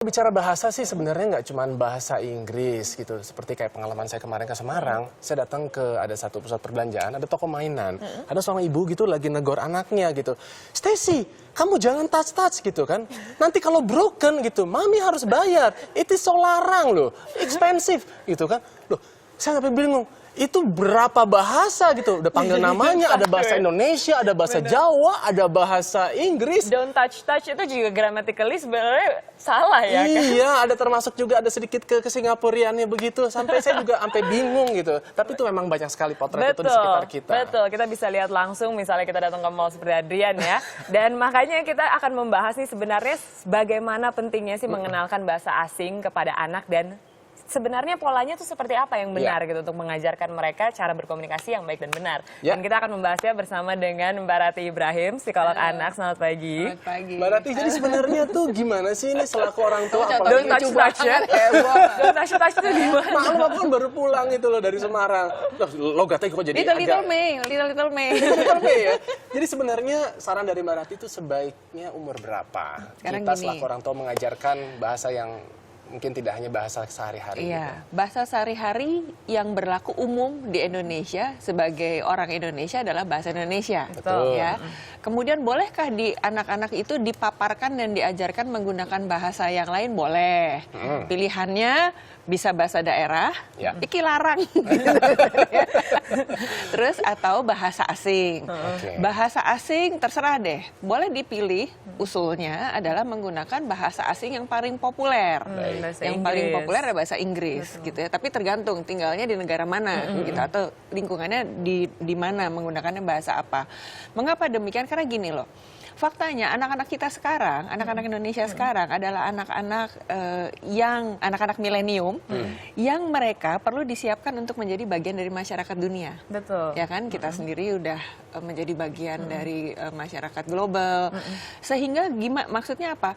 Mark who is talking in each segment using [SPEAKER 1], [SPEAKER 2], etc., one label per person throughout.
[SPEAKER 1] Bicara bahasa sih sebenarnya nggak cuma bahasa Inggris gitu. Seperti kayak pengalaman saya kemarin ke Semarang, saya datang ke ada satu pusat perbelanjaan, ada toko mainan. Ada seorang ibu gitu lagi negor anaknya gitu. Stacy, kamu jangan touch-touch gitu kan. Nanti kalau broken gitu, mami harus bayar. Itu so larang loh, expensive gitu kan. Loh, saya sampai bingung. Itu berapa bahasa gitu, udah panggil namanya, ada bahasa Indonesia, ada bahasa Jawa, ada bahasa Inggris.
[SPEAKER 2] Don't touch touch itu juga grammatically sebenarnya salah ya kan?
[SPEAKER 1] Iya, ada termasuk juga ada sedikit ke Singapuriannya begitu, sampai saya juga sampai bingung gitu. Tapi itu memang banyak sekali potret itu di sekitar kita.
[SPEAKER 2] Betul, kita bisa lihat langsung misalnya kita datang ke mall seperti Adrian ya. Dan makanya kita akan membahas nih sebenarnya bagaimana pentingnya sih mengenalkan bahasa asing kepada anak dan sebenarnya polanya tuh seperti apa yang benar gitu untuk mengajarkan mereka cara berkomunikasi yang baik dan benar. Dan kita akan membahasnya bersama dengan Mbak Rati Ibrahim, psikolog anak. Selamat pagi.
[SPEAKER 3] Selamat pagi.
[SPEAKER 1] Mbak Rati, jadi sebenarnya tuh gimana sih ini selaku orang tua?
[SPEAKER 2] Don't touch touch ya. Don't touch touch itu gimana?
[SPEAKER 1] Maklum aku kan baru pulang itu loh dari Semarang. Logatnya kok jadi
[SPEAKER 3] Little May.
[SPEAKER 1] Little May ya. Jadi sebenarnya saran dari Mbak Rati itu sebaiknya umur berapa?
[SPEAKER 3] Sekarang
[SPEAKER 1] kita
[SPEAKER 3] gini.
[SPEAKER 1] selaku orang tua mengajarkan bahasa yang mungkin tidak hanya bahasa sehari-hari.
[SPEAKER 3] Iya, bahasa sehari-hari yang berlaku umum di Indonesia sebagai orang Indonesia adalah bahasa Indonesia.
[SPEAKER 1] Betul.
[SPEAKER 3] Ya. Kemudian bolehkah di anak-anak itu dipaparkan dan diajarkan menggunakan bahasa yang lain? Boleh. Pilihannya bisa bahasa daerah, iki larang. Terus atau bahasa asing. Bahasa asing terserah deh. Boleh dipilih usulnya adalah menggunakan bahasa asing yang paling populer. Yang paling populer adalah bahasa Inggris gitu ya. Tapi tergantung tinggalnya di negara mana gitu atau lingkungannya di mana menggunakannya bahasa apa. Mengapa demikian? Karena gini loh. Faktanya anak-anak kita sekarang, anak-anak Indonesia sekarang adalah anak-anak yang anak-anak milenium yang mereka perlu disiapkan untuk menjadi bagian dari masyarakat dunia.
[SPEAKER 2] Betul.
[SPEAKER 3] Ya kan kita sendiri udah menjadi bagian dari masyarakat global. Sehingga maksudnya apa?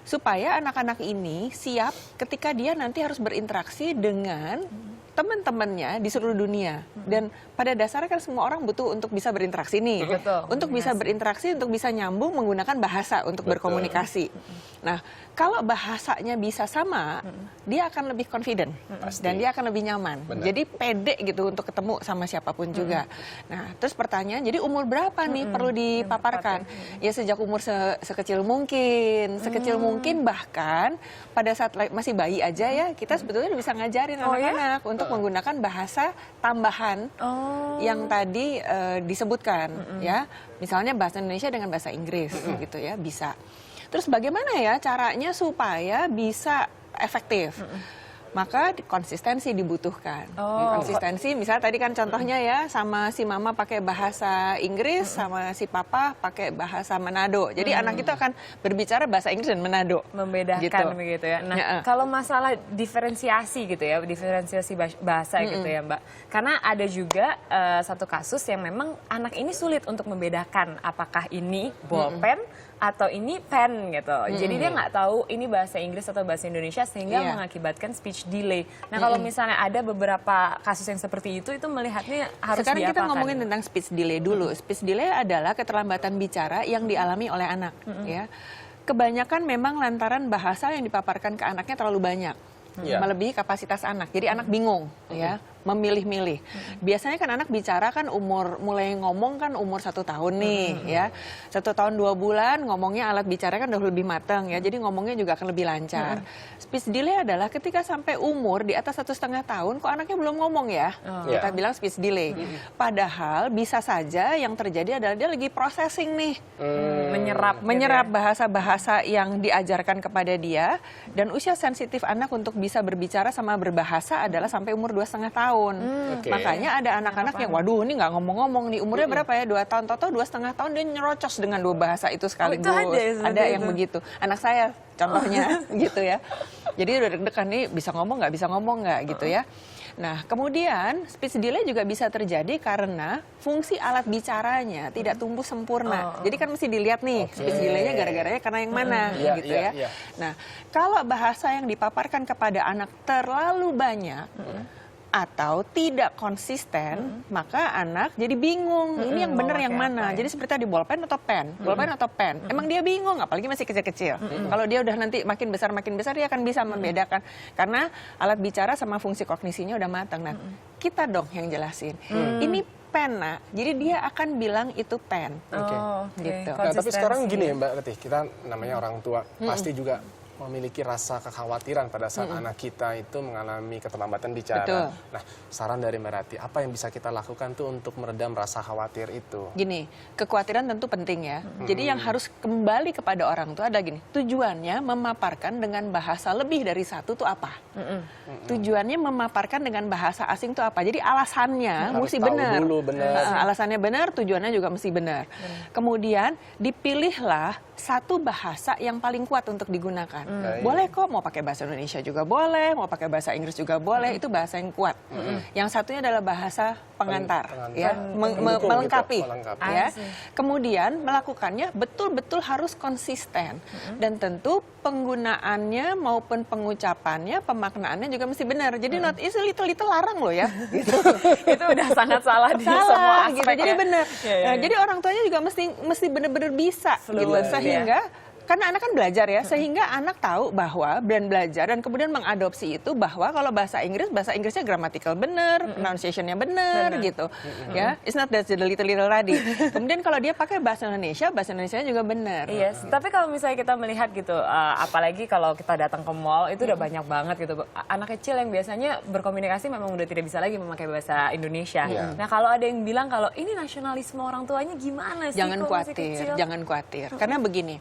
[SPEAKER 3] Supaya anak-anak ini siap ketika dia nanti harus berinteraksi dengan teman-temannya di seluruh dunia. Dan pada dasarnya kan semua orang butuh untuk bisa berinteraksi nih.
[SPEAKER 2] Betul.
[SPEAKER 3] Untuk bisa berinteraksi, untuk bisa nyambung menggunakan bahasa untuk berkomunikasi. Nah, kalau bahasanya bisa sama, dia akan lebih confident. Dan dia akan lebih nyaman. Jadi pede gitu untuk ketemu sama siapapun juga. Nah, terus pertanyaan, jadi umur berapa nih perlu dipaparkan? Ya sejak umur sekecil mungkin. Sekecil mungkin bahkan pada saat masih bayi aja ya, kita sebetulnya bisa ngajarin anak-anak untuk menggunakan bahasa tambahan yang tadi disebutkan ya, misalnya bahasa Indonesia dengan bahasa Inggris gitu ya, bisa. Terus bagaimana ya caranya supaya bisa efektif? Maka konsistensi dibutuhkan. Konsistensi, misalnya tadi kan contohnya ya, sama si mama pakai bahasa Inggris, sama si papa pakai bahasa Manado. Jadi anak itu akan berbicara bahasa Inggris dan Manado.
[SPEAKER 2] Membedakan begitu ya. Nah, kalau masalah diferensiasi gitu ya, diferensiasi bahasa gitu ya Mbak. Karena ada juga satu kasus yang memang anak ini sulit untuk membedakan apakah ini bolpen atau ini pen gitu. Jadi dia nggak tahu ini bahasa Inggris atau bahasa Indonesia sehingga mengakibatkan speech delay. Nah kalau misalnya ada beberapa kasus yang seperti itu melihatnya harus
[SPEAKER 3] sekarang
[SPEAKER 2] diapakan?
[SPEAKER 3] kita ngomongin tentang speech delay dulu. Speech delay adalah keterlambatan bicara yang dialami oleh anak. Ya, kebanyakan memang lantaran bahasa yang dipaparkan ke anaknya terlalu banyak. Melebihi kapasitas anak. Jadi anak bingung ya, memilih-milih. Biasanya kan anak bicara kan mulai ngomong kan umur 1 tahun nih ya. 1 tahun 2 bulan ngomongnya alat bicara kan udah lebih matang ya. Jadi ngomongnya juga akan lebih lancar. Speech delay adalah ketika sampai umur di atas 1,5 tahun kok anaknya belum ngomong ya. Kita bilang speech delay. Padahal bisa saja yang terjadi adalah dia lagi processing nih. Menyerap bahasa-bahasa yang diajarkan kepada dia, dan usia sensitif anak untuk bisa berbicara sama berbahasa adalah sampai umur 2,5 tahun. Makanya ada anak-anak yang waduh ini nggak ngomong-ngomong nih, umurnya berapa ya, 2 tahun, atau 2,5 tahun dia nyerocos dengan 2 bahasa itu sekaligus. Ada yang begitu. Anak saya contohnya gitu ya. Jadi udah deg-degan nih, bisa ngomong nggak gitu ya. Nah, kemudian speech delay juga bisa terjadi karena fungsi alat bicaranya tidak tumbuh sempurna. Jadi kan mesti dilihat nih speech delay-nya gara-garanya karena yang mana gitu ya. Nah, kalau bahasa yang dipaparkan kepada anak terlalu banyak, atau tidak konsisten, maka anak jadi bingung. Ini yang benar yang mana? Jadi seperti tadi bolpen atau pen, bolpen atau pen. Emang dia bingung, apalagi masih kecil-kecil. Kalau dia udah nanti makin besar dia akan bisa membedakan. Karena alat bicara sama fungsi kognisinya udah matang. Nah, kita dong yang jelasin. Ini pen, nak. Jadi dia akan bilang itu pen. Gitu.
[SPEAKER 1] Nah, tapi sekarang gini ya Mbak Ratih, kita namanya orang tua pasti juga memiliki rasa kekhawatiran pada saat anak kita itu mengalami keterlambatan bicara.
[SPEAKER 3] Betul.
[SPEAKER 1] Nah, saran dari Mbak Ratih, apa yang bisa kita lakukan tuh untuk meredam rasa khawatir itu?
[SPEAKER 3] Gini, kekhawatiran tentu penting ya. Jadi yang harus kembali kepada orang tua ada gini, tujuannya memaparkan dengan bahasa lebih dari satu tuh apa? Tujuannya memaparkan dengan bahasa asing tuh apa? Jadi alasannya mesti benar. Alasannya benar, tujuannya juga mesti benar. Kemudian dipilihlah satu bahasa yang paling kuat untuk digunakan. Boleh kok, mau pakai bahasa Indonesia juga boleh, mau pakai bahasa Inggris juga boleh, itu bahasa yang kuat. Yang satunya adalah bahasa pengantar, ya, melengkapi. Ya. Kemudian melakukannya betul-betul harus konsisten. Dan tentu penggunaannya maupun pengucapannya, pemaknaannya juga mesti benar. Jadi not is little larang loh ya. Gitu.
[SPEAKER 2] Itu udah sangat salah di semua aspek.
[SPEAKER 3] Gitu. Jadi benar. Nah, jadi orang tuanya juga mesti benar-benar bisa gitu. Sehingga karena anak kan belajar ya, sehingga anak tahu bahwa dan belajar dan kemudian mengadopsi itu bahwa kalau bahasa Inggrisnya gramatikal benar, pronunciation-nya benar gitu. Ya, it's not that the little tadi. Kemudian kalau dia pakai bahasa Indonesia juga benar.
[SPEAKER 2] Iya, tapi kalau misalnya kita melihat gitu, apalagi kalau kita datang ke mall itu udah banyak banget gitu. Anak kecil yang biasanya berkomunikasi memang udah tidak bisa lagi memakai bahasa Indonesia. Nah, kalau ada yang bilang kalau ini nasionalisme orang tuanya gimana sih?
[SPEAKER 3] Jangan khawatir. Karena begini,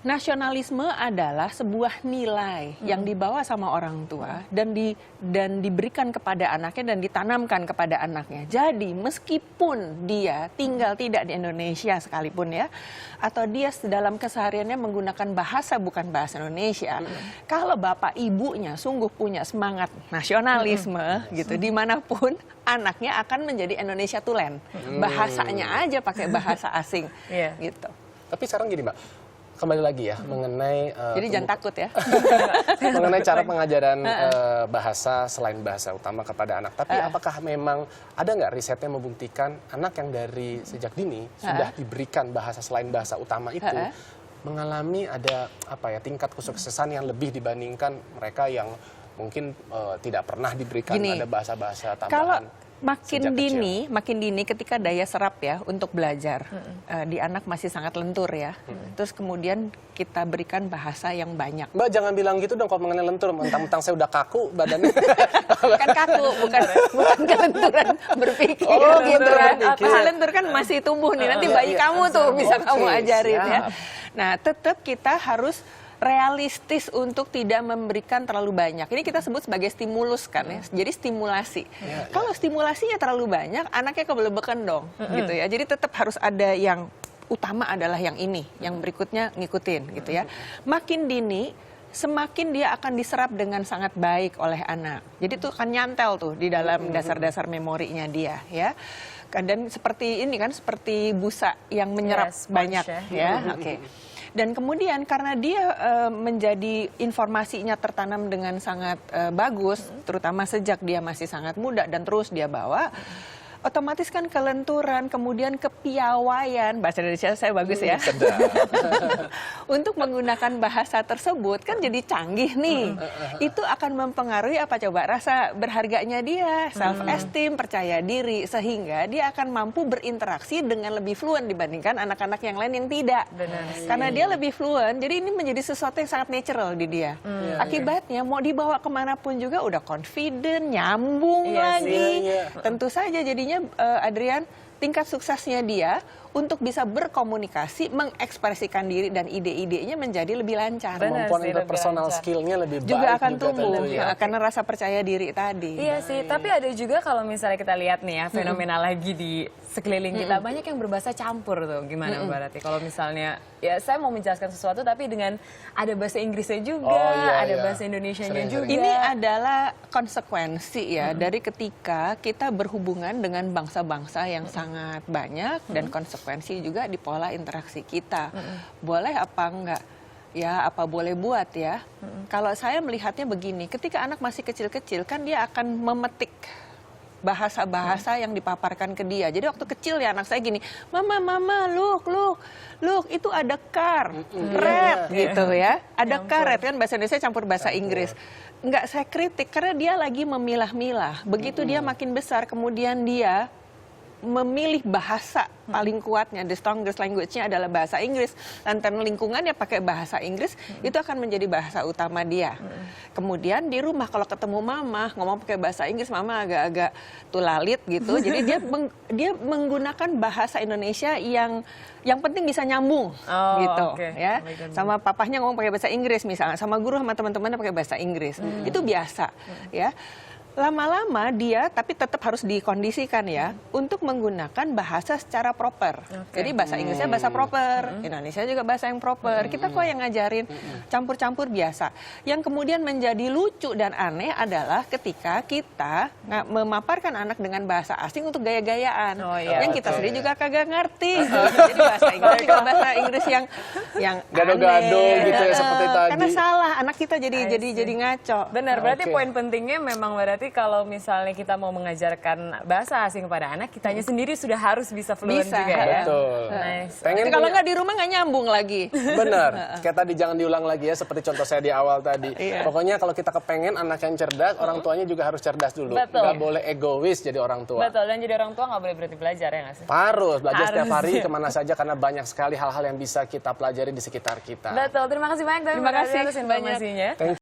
[SPEAKER 3] nasionalisme adalah sebuah nilai yang dibawa sama orang tua dan diberikan kepada anaknya dan ditanamkan kepada anaknya. Jadi meskipun dia tinggal tidak di Indonesia sekalipun ya, atau dia dalam kesehariannya menggunakan bahasa bukan bahasa Indonesia, kalau bapak ibunya sungguh punya semangat nasionalisme gitu, dimanapun anaknya akan menjadi Indonesia tulen. Bahasanya aja pakai bahasa asing gitu.
[SPEAKER 1] Tapi sekarang gini Mbak, kembali lagi ya mengenai
[SPEAKER 3] jadi jangan takut ya
[SPEAKER 1] mengenai cara pengajaran bahasa selain bahasa utama kepada anak. Tapi apakah memang ada nggak risetnya membuktikan anak yang dari sejak dini sudah diberikan bahasa selain bahasa utama itu mengalami ada tingkat kesuksesan yang lebih dibandingkan mereka yang mungkin tidak pernah diberikan ada bahasa-bahasa tambahan?
[SPEAKER 3] Kalau makin dini ketika daya serap ya untuk belajar di anak masih sangat lentur ya. Terus kemudian kita berikan bahasa yang banyak.
[SPEAKER 1] Mbak jangan bilang gitu dong kalau mengenai lentur, mentang-mentang saya udah kaku badannya.
[SPEAKER 3] Kan kaku, bukan kelenturan berpikir.
[SPEAKER 1] Oh,
[SPEAKER 3] gitu kan. Lentur kan masih tumbuh nih, nanti bayi kamu tuh bisa kamu ajarin ya. Nah, tetap kita harus realistis untuk tidak memberikan terlalu banyak. Ini kita sebut sebagai stimulus kan ya. Jadi stimulasi. Kalau stimulasinya terlalu banyak, anaknya kebelebekan dong gitu ya. Jadi tetap harus ada yang utama adalah yang ini, yang berikutnya ngikutin gitu ya. Makin dini semakin dia akan diserap dengan sangat baik oleh anak. Jadi itu akan nyantel tuh di dalam dasar-dasar memorinya dia ya. Dan seperti ini kan, seperti busa yang menyerap banyak ya. Oke. Dan kemudian karena dia menjadi informasinya tertanam dengan sangat bagus, terutama sejak dia masih sangat muda dan terus dia bawa, otomatis kan kelenturan, kemudian kepiawaian, bahasa Indonesia saya bagus ya, untuk menggunakan bahasa tersebut kan jadi canggih nih. Itu akan mempengaruhi apa coba, rasa berharganya dia, self esteem, percaya diri, sehingga dia akan mampu berinteraksi dengan lebih fluent dibandingkan anak-anak yang lain yang tidak. Karena dia lebih fluent, jadi ini menjadi sesuatu yang sangat natural di dia. Akibatnya mau dibawa kemanapun juga udah confident, nyambung lagi. Tentu saja jadinya Adrian, tingkat suksesnya dia untuk bisa berkomunikasi, mengekspresikan diri dan ide-idenya menjadi lebih lancar.
[SPEAKER 1] Kemampuan interpersonal skill-nya lebih baik
[SPEAKER 3] juga akan tumbuh karena rasa percaya diri tadi.
[SPEAKER 2] Iya sih, tapi ada juga kalau misalnya kita lihat nih ya, fenomena lagi di sekeliling kita, banyak yang berbahasa campur tuh. Gimana Mbak Ratih? Kalau misalnya, ya saya mau menjelaskan sesuatu tapi dengan ada bahasa Inggrisnya juga, ada bahasa Indonesianya juga.
[SPEAKER 3] Ini adalah konsekuensi ya dari ketika kita berhubungan dengan bangsa-bangsa yang sangat banyak dan konsekuensi juga di pola interaksi kita. Boleh apa enggak? ya apa boleh buat ya. Kalau saya melihatnya begini, ketika anak masih kecil-kecil kan dia akan memetik bahasa-bahasa yang dipaparkan ke dia. Jadi waktu kecil ya anak saya gini, mama, look, itu ada car, red gitu ya. Ada car, red kan bahasa Indonesia campur bahasa Inggris. Enggak saya kritik karena dia lagi memilah-milah. Begitu dia makin besar, kemudian dia memilih bahasa paling kuatnya, the strongest language-nya adalah bahasa Inggris. Lantaran lingkungannya pakai bahasa Inggris, itu akan menjadi bahasa utama dia. Kemudian di rumah kalau ketemu mama, ngomong pakai bahasa Inggris, mama agak-agak tulalit gitu. Jadi dia menggunakan bahasa Indonesia yang penting bisa nyambung gitu ya. Sama papahnya ngomong pakai bahasa Inggris misalnya, sama guru sama teman-temannya pakai bahasa Inggris. Itu biasa ya. Lama-lama dia tapi tetap harus dikondisikan ya untuk menggunakan bahasa secara proper. Jadi bahasa Inggrisnya bahasa proper, Indonesia juga bahasa yang proper. Kita kok yang ngajarin campur-campur biasa. Yang kemudian menjadi lucu dan aneh adalah ketika kita memaparkan anak dengan bahasa asing untuk gaya-gayaan. Yang kita sendiri juga kagak ngerti. Jadi bahasa Inggris juga bahasa Inggris yang
[SPEAKER 1] gado-gado gitu ya seperti tadi.
[SPEAKER 3] Karena salah, anak kita jadi ngaco.
[SPEAKER 2] Benar, berarti poin pentingnya memang berarti kalau misalnya kita mau mengajarkan bahasa asing kepada anak, kitanya sendiri sudah harus bisa fluent juga ya.
[SPEAKER 1] Betul.
[SPEAKER 2] Nice.
[SPEAKER 1] Pengen
[SPEAKER 3] Kalau nggak di rumah nggak nyambung lagi.
[SPEAKER 1] Benar. Kayak tadi jangan diulang lagi ya seperti contoh saya di awal tadi. Pokoknya kalau kita kepengen anak yang cerdas, orang tuanya juga harus cerdas dulu.
[SPEAKER 2] Betul.
[SPEAKER 1] Nggak boleh egois jadi orang tua.
[SPEAKER 2] Betul, dan jadi orang tua nggak boleh berhenti belajar ya nggak sih?
[SPEAKER 1] Harus belajar setiap hari kemana saja karena banyak sekali hal-hal yang bisa kita pelajari di sekitar kita.
[SPEAKER 2] Betul, terima kasih banyak.
[SPEAKER 3] Terima kasih
[SPEAKER 2] atas informasinya.